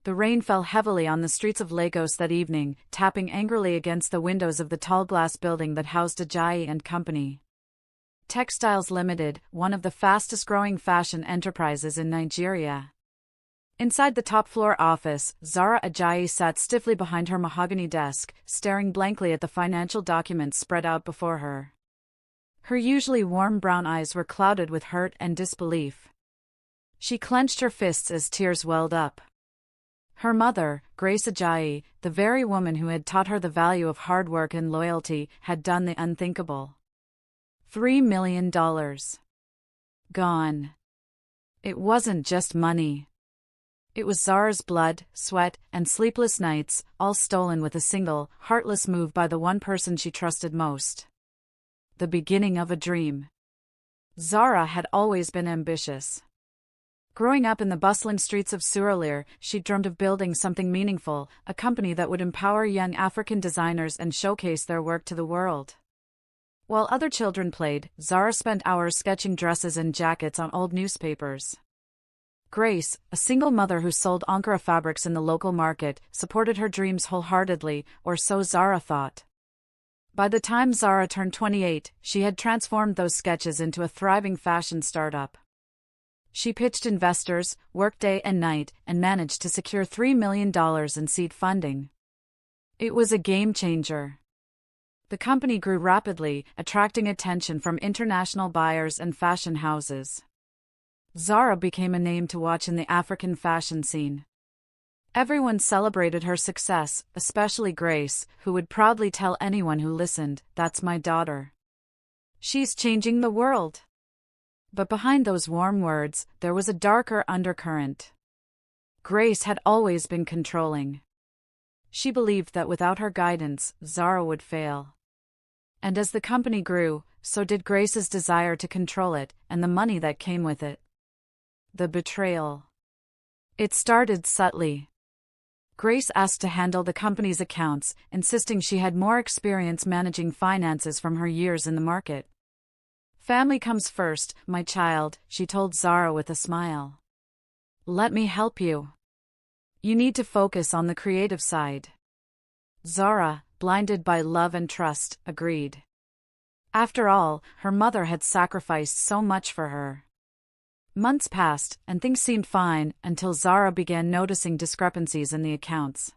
The rain fell heavily on the streets of Lagos that evening, tapping angrily against the windows of the tall glass building that housed Ajayi and Company. Textiles Limited, one of the fastest-growing fashion enterprises in Nigeria. Inside the top-floor office, Zara Ajayi sat stiffly behind her mahogany desk, staring blankly at the financial documents spread out before her. Her usually warm brown eyes were clouded with hurt and disbelief. She clenched her fists as tears welled up. Her mother, Grace Ajayi, the very woman who had taught her the value of hard work and loyalty, had done the unthinkable. $3 million. Gone. It wasn't just money. It was Zara's blood, sweat, and sleepless nights, all stolen with a single, heartless move by the one person she trusted most. The beginning of a dream. Zara had always been ambitious. Growing up in the bustling streets of Surulere, she dreamed of building something meaningful, a company that would empower young African designers and showcase their work to the world. While other children played, Zara spent hours sketching dresses and jackets on old newspapers. Grace, a single mother who sold Ankara fabrics in the local market, supported her dreams wholeheartedly, or so Zara thought. By the time Zara turned 28, she had transformed those sketches into a thriving fashion startup. She pitched investors, worked day and night, and managed to secure $3 million in seed funding. It was a game changer. The company grew rapidly, attracting attention from international buyers and fashion houses. Zara became a name to watch in the African fashion scene. Everyone celebrated her success, especially Grace, who would proudly tell anyone who listened, "That's my daughter. She's changing the world." But behind those warm words, there was a darker undercurrent. Grace had always been controlling. She believed that without her guidance, Zara would fail. And as the company grew, so did Grace's desire to control it, and the money that came with it. The betrayal. It started subtly. Grace asked to handle the company's accounts, insisting she had more experience managing finances from her years in the market. "Family comes first, my child," she told Zara with a smile. "Let me help you. You need to focus on the creative side." Zara, blinded by love and trust, agreed. After all, her mother had sacrificed so much for her. Months passed, and things seemed fine, until Zara began noticing discrepancies in the accounts.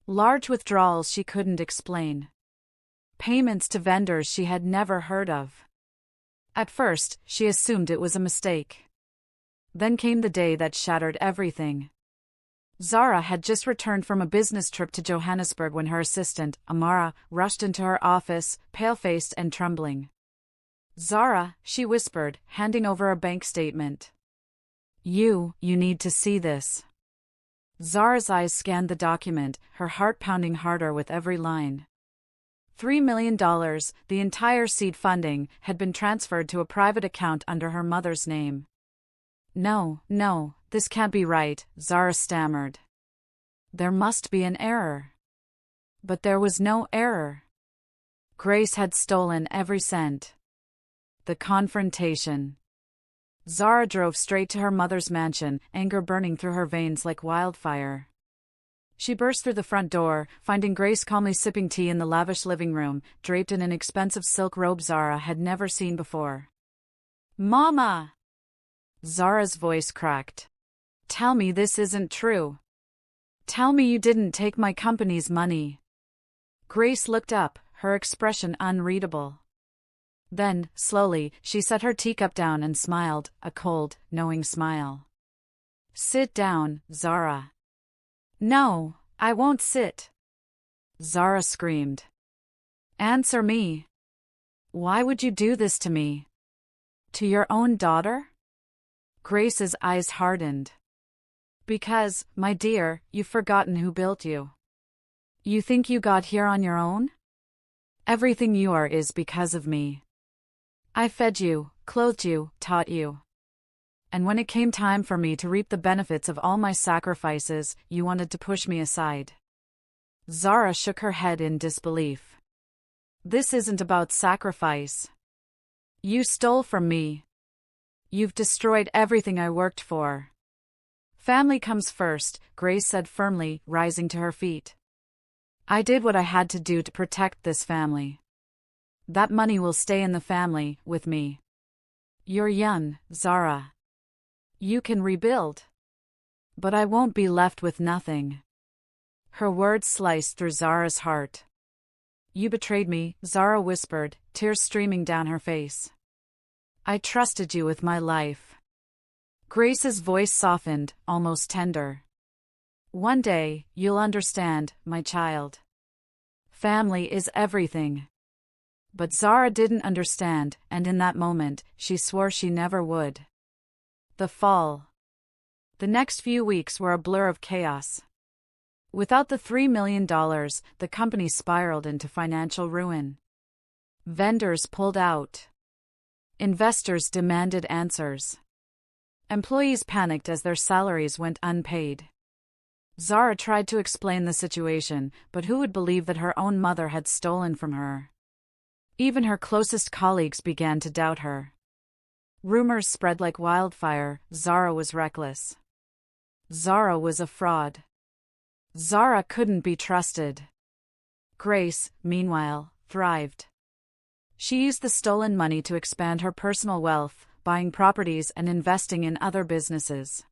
Large withdrawals she couldn't explain. Payments to vendors she had never heard of. At first, she assumed it was a mistake. Then came the day that shattered everything. Zara had just returned from a business trip to Johannesburg when her assistant, Amara, rushed into her office, pale-faced and trembling. "Zara," she whispered, handing over a bank statement. You need to see this." Zara's eyes scanned the document, her heart pounding harder with every line. $3 million, the entire seed funding, had been transferred to a private account under her mother's name. No, this can't be right," Zara stammered. "There must be an error." But there was no error. Grace had stolen every cent. The confrontation. Zara drove straight to her mother's mansion, anger burning through her veins like wildfire. She burst through the front door, finding Grace calmly sipping tea in the lavish living room, draped in an expensive silk robe Zara had never seen before. "Mama!" Zara's voice cracked. "Tell me this isn't true. Tell me you didn't take my company's money." Grace looked up, her expression unreadable. Then, slowly, she set her teacup down and smiled, a cold, knowing smile. "Sit down, Zara." "No, I won't sit." Zara screamed. "Answer me. Why would you do this to me? To your own daughter?" Grace's eyes hardened. "Because, my dear, you've forgotten who built you. You think you got here on your own? Everything you are is because of me. I fed you, clothed you, taught you. And when it came time for me to reap the benefits of all my sacrifices, you wanted to push me aside." Zara shook her head in disbelief. "This isn't about sacrifice. You stole from me. You've destroyed everything I worked for. Family comes first, Grace said firmly, rising to her feet. I did what I had to do to protect this family. That money will stay in the family, with me. You're young, Zara. You can rebuild. But I won't be left with nothing. Her words sliced through Zara's heart. You betrayed me, Zara whispered, tears streaming down her face. I trusted you with my life. Grace's voice softened, almost tender. One day, you'll understand, my child. Family is everything. But Zara didn't understand, and in that moment, she swore she never would. The fall. The next few weeks were a blur of chaos. Without the $3 million, the company spiraled into financial ruin. Vendors pulled out. Investors demanded answers. Employees panicked as their salaries went unpaid. Zara tried to explain the situation, but who would believe that her own mother had stolen from her? Even her closest colleagues began to doubt her. Rumors spread like wildfire. Zara was reckless. Zara was a fraud. Zara couldn't be trusted. Grace, meanwhile, thrived. She used the stolen money to expand her personal wealth, buying properties and investing in other businesses.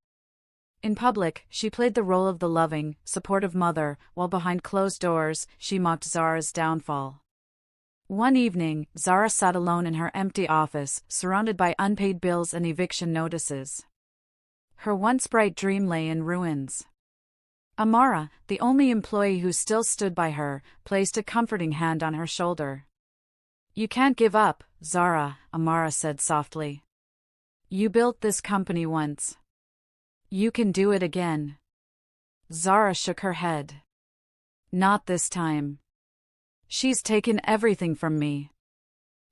In public, she played the role of the loving, supportive mother, while behind closed doors, she mocked Zara's downfall. One evening, Zara sat alone in her empty office, surrounded by unpaid bills and eviction notices. Her once bright dream lay in ruins. Amara, the only employee who still stood by her, placed a comforting hand on her shoulder. You can't give up, Zara, Amara said softly. You built this company once. You can do it again. Zara shook her head. Not this time. She's taken everything from me.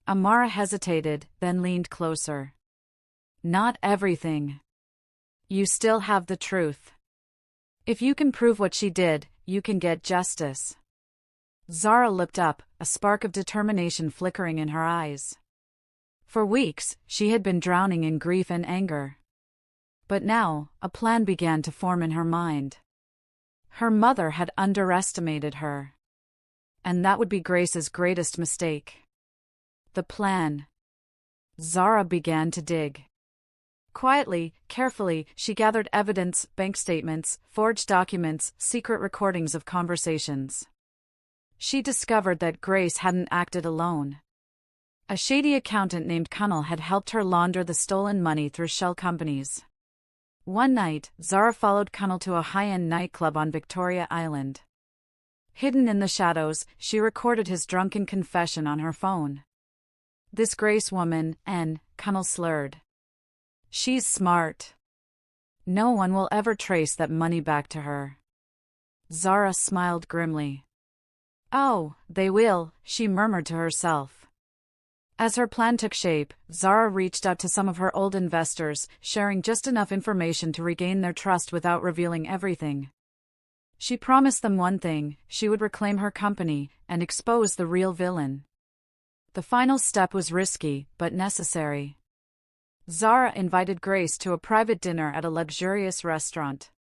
Amara hesitated, then leaned closer. Not everything. You still have the truth. If you can prove what she did, you can get justice. Zara looked up, a spark of determination flickering in her eyes. For weeks, she had been drowning in grief and anger. But now, a plan began to form in her mind. Her mother had underestimated her. And that would be Grace's greatest mistake. The plan. Zara began to dig. Quietly, carefully, she gathered evidence, bank statements, forged documents, secret recordings of conversations. She discovered that Grace hadn't acted alone. A shady accountant named Kunnel had helped her launder the stolen money through shell companies. One night, Zara followed Kunnel to a high-end nightclub on Victoria Island. Hidden in the shadows, she recorded his drunken confession on her phone. This Grace woman, Kunnel slurred. She's smart. No one will ever trace that money back to her. Zara smiled grimly. Oh, they will, she murmured to herself. As her plan took shape, Zara reached out to some of her old investors, sharing just enough information to regain their trust without revealing everything. She promised them one thing: she would reclaim her company and expose the real villain. The final step was risky, but necessary. Zara invited Grace to a private dinner at a luxurious restaurant.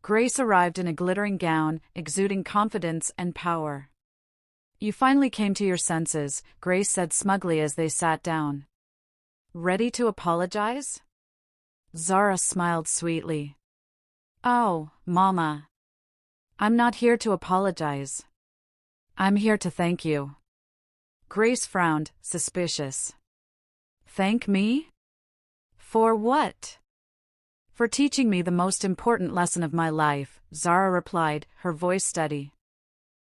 Grace arrived in a glittering gown, exuding confidence and power. You finally came to your senses, Grace said smugly as they sat down. Ready to apologize? Zara smiled sweetly. Oh, Mama. I'm not here to apologize. I'm here to thank you. Grace frowned, suspicious. Thank me? For what? For teaching me the most important lesson of my life, Zara replied, her voice steady.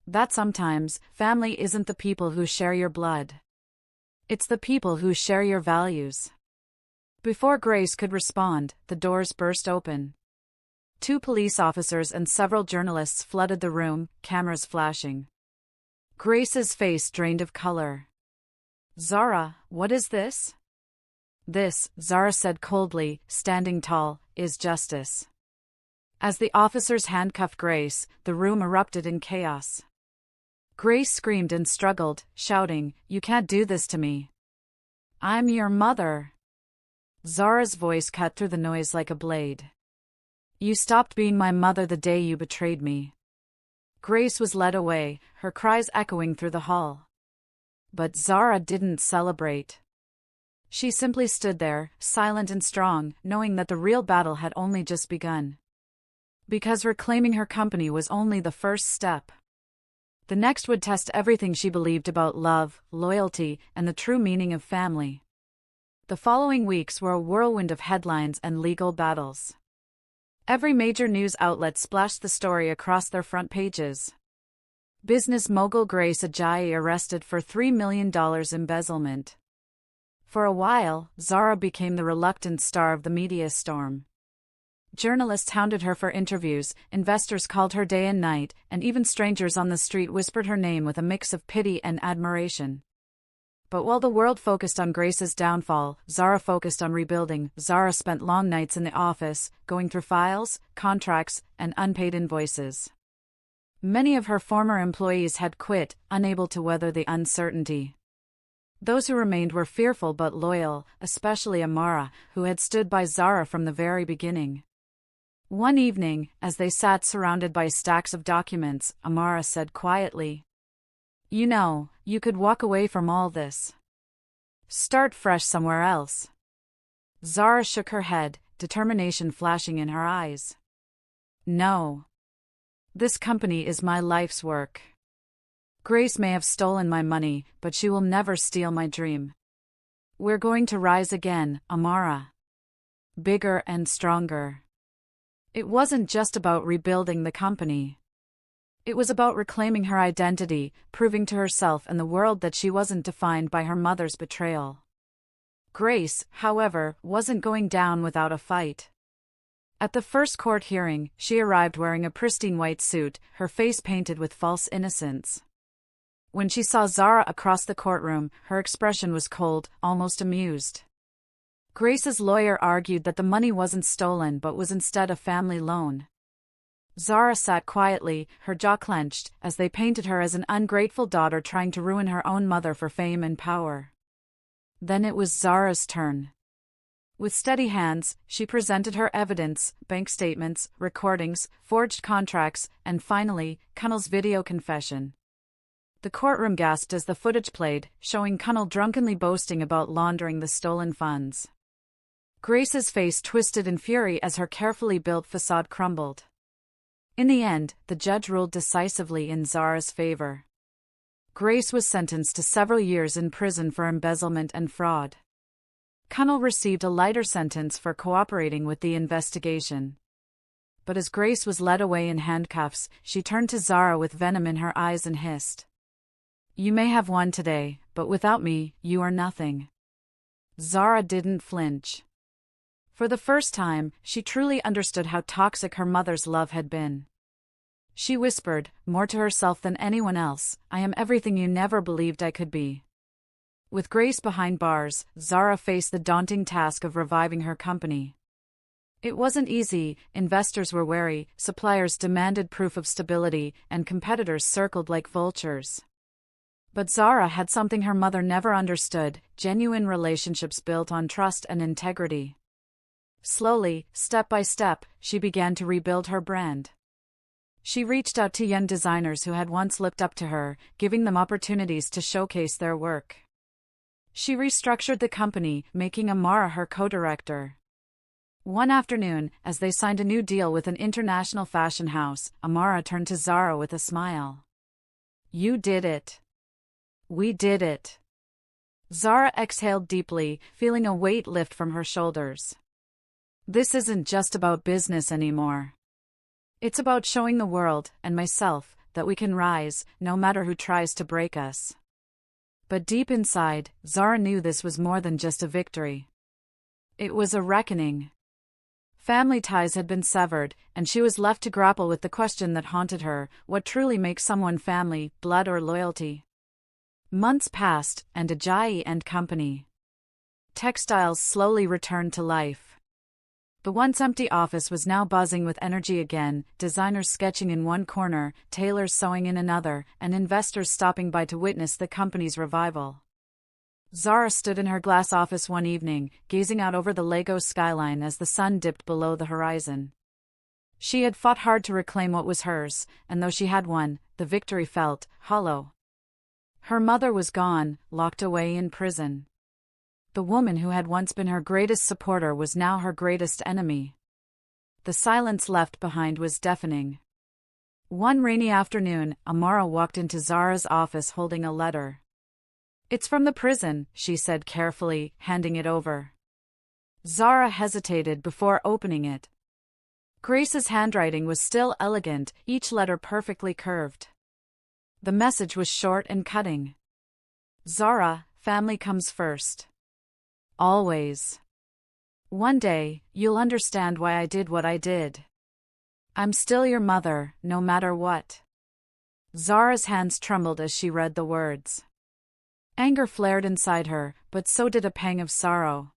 That sometimes, family isn't the people who share your blood. It's the people who share your values. Before Grace could respond, the doors burst open. 2 police officers and several journalists flooded the room, cameras flashing. Grace's face drained of color. Zara, what is this? This, Zara said coldly, standing tall, is justice. As the officers handcuffed Grace, the room erupted in chaos. Grace screamed and struggled, shouting, You can't do this to me. I'm your mother. Zara's voice cut through the noise like a blade. You stopped being my mother the day you betrayed me. Grace was led away, her cries echoing through the hall. But Zara didn't celebrate. She simply stood there, silent and strong, knowing that the real battle had only just begun. Because reclaiming her company was only the first step. The next would test everything she believed about love, loyalty, and the true meaning of family. The following weeks were a whirlwind of headlines and legal battles. Every major news outlet splashed the story across their front pages. Business mogul Grace Ajayi arrested for $3 million embezzlement. For a while, Zara became the reluctant star of the media storm. Journalists hounded her for interviews, investors called her day and night, and even strangers on the street whispered her name with a mix of pity and admiration. But while the world focused on Grace's downfall, Zara focused on rebuilding. Zara spent long nights in the office, going through files, contracts, and unpaid invoices. Many of her former employees had quit, unable to weather the uncertainty. Those who remained were fearful but loyal, especially Amara, who had stood by Zara from the very beginning. One evening, as they sat surrounded by stacks of documents, Amara said quietly, "You know, you could walk away from all this. Start fresh somewhere else." Zara shook her head, determination flashing in her eyes. "No. This company is my life's work. Grace may have stolen my money, but she will never steal my dream. We're going to rise again, Amara. Bigger and stronger." It wasn't just about rebuilding the company. It was about reclaiming her identity, proving to herself and the world that she wasn't defined by her mother's betrayal. Grace, however, wasn't going down without a fight. At the first court hearing, she arrived wearing a pristine white suit, her face painted with false innocence. When she saw Zara across the courtroom, her expression was cold, almost amused. Grace's lawyer argued that the money wasn't stolen but was instead a family loan. Zara sat quietly, her jaw clenched, as they painted her as an ungrateful daughter trying to ruin her own mother for fame and power. Then it was Zara's turn. With steady hands, she presented her evidence, bank statements, recordings, forged contracts, and finally, Kunnel's video confession. The courtroom gasped as the footage played, showing Kunnel drunkenly boasting about laundering the stolen funds. Grace's face twisted in fury as her carefully built facade crumbled. In the end, the judge ruled decisively in Zara's favor. Grace was sentenced to several years in prison for embezzlement and fraud. Kunnel received a lighter sentence for cooperating with the investigation. But as Grace was led away in handcuffs, she turned to Zara with venom in her eyes and hissed, "You may have won today, but without me, you are nothing." Zara didn't flinch. For the first time, she truly understood how toxic her mother's love had been. She whispered, more to herself than anyone else, "I am everything you never believed I could be." With Grace behind bars, Zara faced the daunting task of reviving her company. It wasn't easy, investors were wary, suppliers demanded proof of stability, and competitors circled like vultures. But Zara had something her mother never understood: genuine relationships built on trust and integrity. Slowly, step by step, she began to rebuild her brand. She reached out to young designers who had once looked up to her, giving them opportunities to showcase their work. She restructured the company, making Amara her co-director. One afternoon, as they signed a new deal with an international fashion house, Amara turned to Zara with a smile. "You did it. We did it." Zara exhaled deeply, feeling a weight lift from her shoulders. "This isn't just about business anymore. It's about showing the world, and myself, that we can rise, no matter who tries to break us." But deep inside, Zara knew this was more than just a victory. It was a reckoning. Family ties had been severed, and she was left to grapple with the question that haunted her: what truly makes someone family, blood or loyalty? Months passed, and Ajayi and Company Textiles slowly returned to life. The once empty office was now buzzing with energy again, designers sketching in one corner, tailors sewing in another, and investors stopping by to witness the company's revival. Zara stood in her glass office one evening, gazing out over the Lagos skyline as the sun dipped below the horizon. She had fought hard to reclaim what was hers, and though she had won, the victory felt hollow. Her mother was gone, locked away in prison. The woman who had once been her greatest supporter was now her greatest enemy. The silence left behind was deafening. One rainy afternoon, Amara walked into Zara's office holding a letter. "It's from the prison," she said carefully, handing it over. Zara hesitated before opening it. Grace's handwriting was still elegant, each letter perfectly curved. The message was short and cutting. "Zara, family comes first. Always. One day, you'll understand why I did what I did. I'm still your mother, no matter what." Zara's hands trembled as she read the words. Anger flared inside her, but so did a pang of sorrow.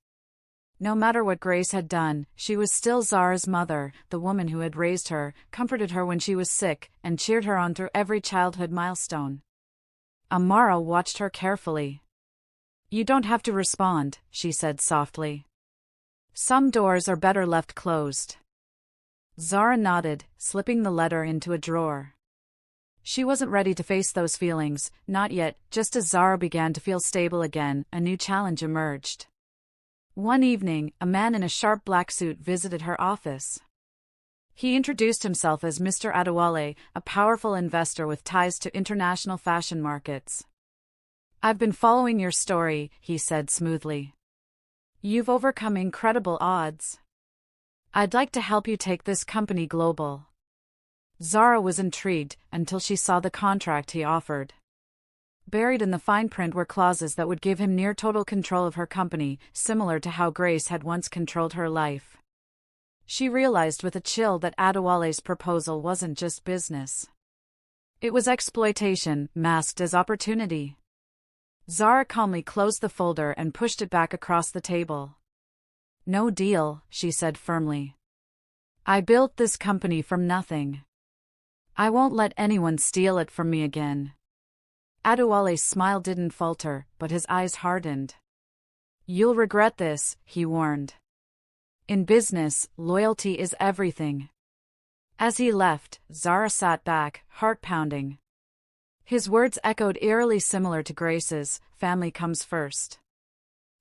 No matter what Grace had done, she was still Zara's mother, the woman who had raised her, comforted her when she was sick, and cheered her on through every childhood milestone. Amara watched her carefully. "You don't have to respond," she said softly. "Some doors are better left closed." Zara nodded, slipping the letter into a drawer. She wasn't ready to face those feelings, not yet. Just as Zara began to feel stable again, a new challenge emerged. One evening, a man in a sharp black suit visited her office. He introduced himself as Mr. Adewale, a powerful investor with ties to international fashion markets. "I've been following your story," he said smoothly. "You've overcome incredible odds. I'd like to help you take this company global." Zara was intrigued until she saw the contract he offered. Buried in the fine print were clauses that would give him near total control of her company, similar to how Grace had once controlled her life. She realized with a chill that Adewale's proposal wasn't just business. It was exploitation, masked as opportunity. Zara calmly closed the folder and pushed it back across the table. "No deal," she said firmly. "I built this company from nothing. I won't let anyone steal it from me again." Adewale's smile didn't falter, but his eyes hardened. "You'll regret this," he warned. "In business, loyalty is everything." As he left, Zara sat back, heart pounding. His words echoed eerily similar to Grace's, "Family comes first."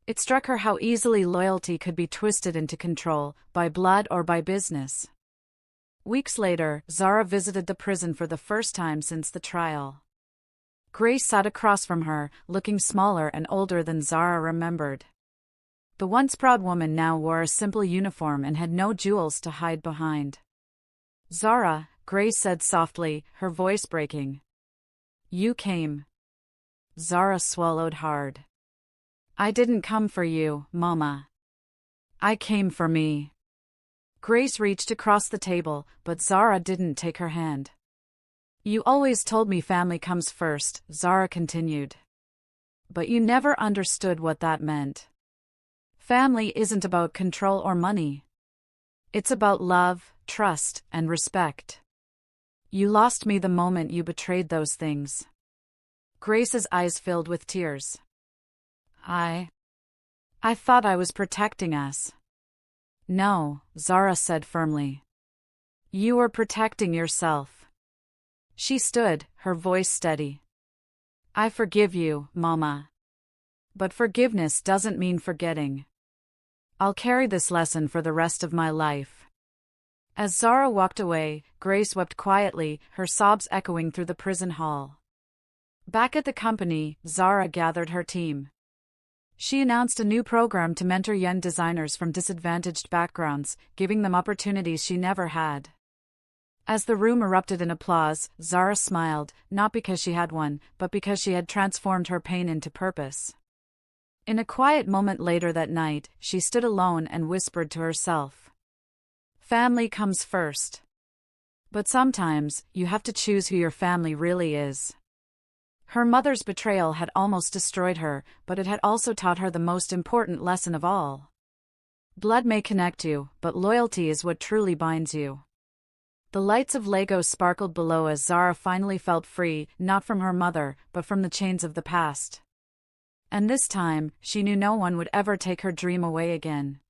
It struck her how easily loyalty could be twisted into control, by blood or by business. Weeks later, Zara visited the prison for the first time since the trial. Grace sat across from her, looking smaller and older than Zara remembered. The once proud woman now wore a simple uniform and had no jewels to hide behind. "Zara," Grace said softly, her voice breaking. "You came." Zara swallowed hard. "I didn't come for you, Mama. I came for me." Grace reached across the table, but Zara didn't take her hand. "You always told me family comes first," Zara continued. "But you never understood what that meant. Family isn't about control or money. It's about love, trust, and respect. You lost me the moment you betrayed those things." Grace's eyes filled with tears. I thought I was protecting us." "No," Zara said firmly. "You were protecting yourself." She stood, her voice steady. "I forgive you, Mama. But forgiveness doesn't mean forgetting. I'll carry this lesson for the rest of my life." As Zara walked away, Grace wept quietly, her sobs echoing through the prison hall. Back at the company, Zara gathered her team. She announced a new program to mentor young designers from disadvantaged backgrounds, giving them opportunities she never had. As the room erupted in applause, Zara smiled, not because she had won, but because she had transformed her pain into purpose. In a quiet moment later that night, she stood alone and whispered to herself, "Family comes first. But sometimes, you have to choose who your family really is." Her mother's betrayal had almost destroyed her, but it had also taught her the most important lesson of all. Blood may connect you, but loyalty is what truly binds you. The lights of Lego sparkled below as Zara finally felt free, not from her mother, but from the chains of the past. And this time, she knew no one would ever take her dream away again.